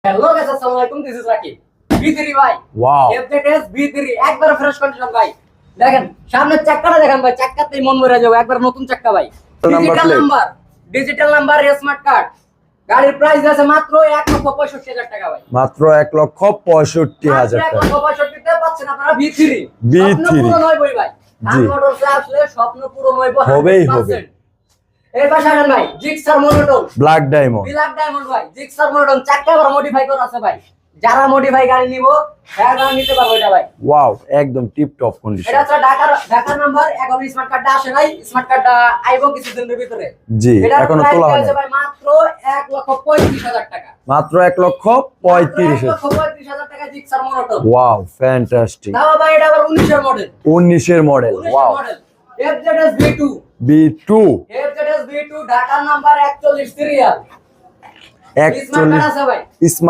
Hello guys, আসসালামু আলাইকুম। This is Rakib. B3 ভাই, ওয়াও, FZS B3 একবার ফ্রেশ কন্ডিশন ভাই। দেখেন সামনের চাক্কাটা দেখেন ভাই, চাক্কাতেই মন ভরে যাবে, একবার নতুন চাক্কা ভাই। Digital number smart card. গাড়ির প্রাইস আছে মাত্র 1,65,000 টাকা ভাই। মাত্র 1,65,000 টাকা। 1,65,000 তে পাচ্ছেন আপনারা B3। B3 স্বপ্ন পূরণ হয় বই ভাই। জি। মোটরসে আসলে স্বপ্ন পূরণ হইব হবেই 100%। হবে। এর পাশে আসেন ভাই, Gixxer monotone. Black diamond. Black diamond ভাই, জিক্সার মনোটন চাক্কা আবার মডিফাই করা আছে ভাই। যারা মডিফাই গাড়ি নিবো তারা নিতে পারবে এটা ভাই। ওয়াও, একদম টিপ টপ কন্ডিশন। এটা হচ্ছে ঢাকার নাম্বার। এখন স্মার্ট কার্ডটা আসে নাই, স্মার্ট কার্ডটা আইবো কিছুদিনের ভিতরে। জি, এটা এখনো তোলা হয়নি। ভাই মাত্র 1,35,000 টাকা। মাত্র 1,35,000। 1,35,000 টাকা জিক্সার মনোটন। Wow, fantastic. তাও ভাই এটা আবার 19 এর মডেল। 19 এর মডেল। 19 ওয়াও, এর model. FZS B2। B2 FZS B2 ঢাকার নাম্বার 41 সিরিয়াল। স্মার্ট কার্ড আছে ভাই। স্মার্ট